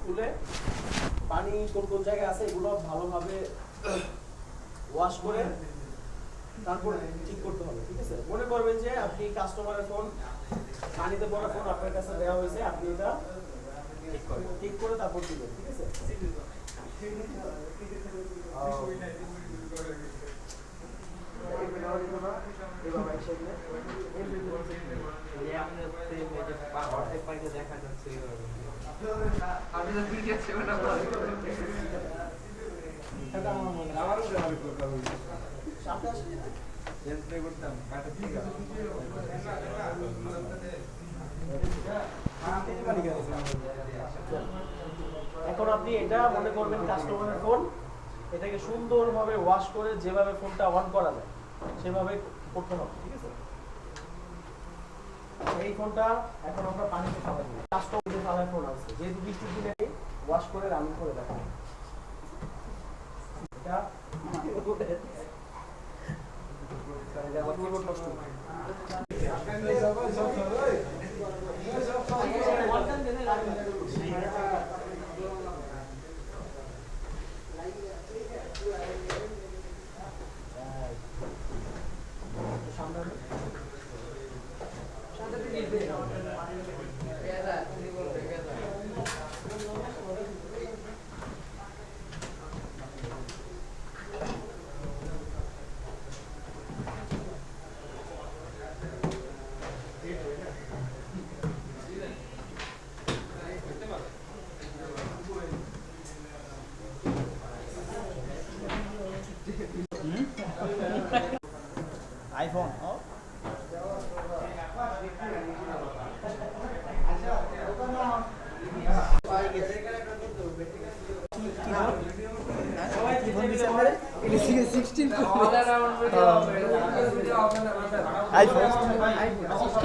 খুলে পানি কোন কোন জায়গায় আছে এগুলো ভালোভাবে ওয়াশ করে তারপর ঠিক করতে হবে, ঠিক আছে? মনে করবেন যে আপনি কাস্টমারের ফোন পানিতে পড়া ফোন আপনার কাছে দেওয়া হয়েছে, আপনি এটা ঠিক করে তারপর দিবেন, ঠিক আছে? এখন আপনি এটা মনে করবেন কাস্টমারের ফোন, এটাকে সুন্দরভাবে ওয়াশ করে যেভাবে ফোনটা অন করা যায় সেভাবে করতে হবে, ঠিক আছে? এই ফোনটা এখন আমরা পানিতে ফালাই দিই। কাস্টমার ফালাই ফোন আছে, যেহেতু বৃষ্টির দিনে ওয়াশ করে রানিং করে দেখাবো। এটা আমার কিবোর্ড নষ্ট iPhone. Oh. iPhone.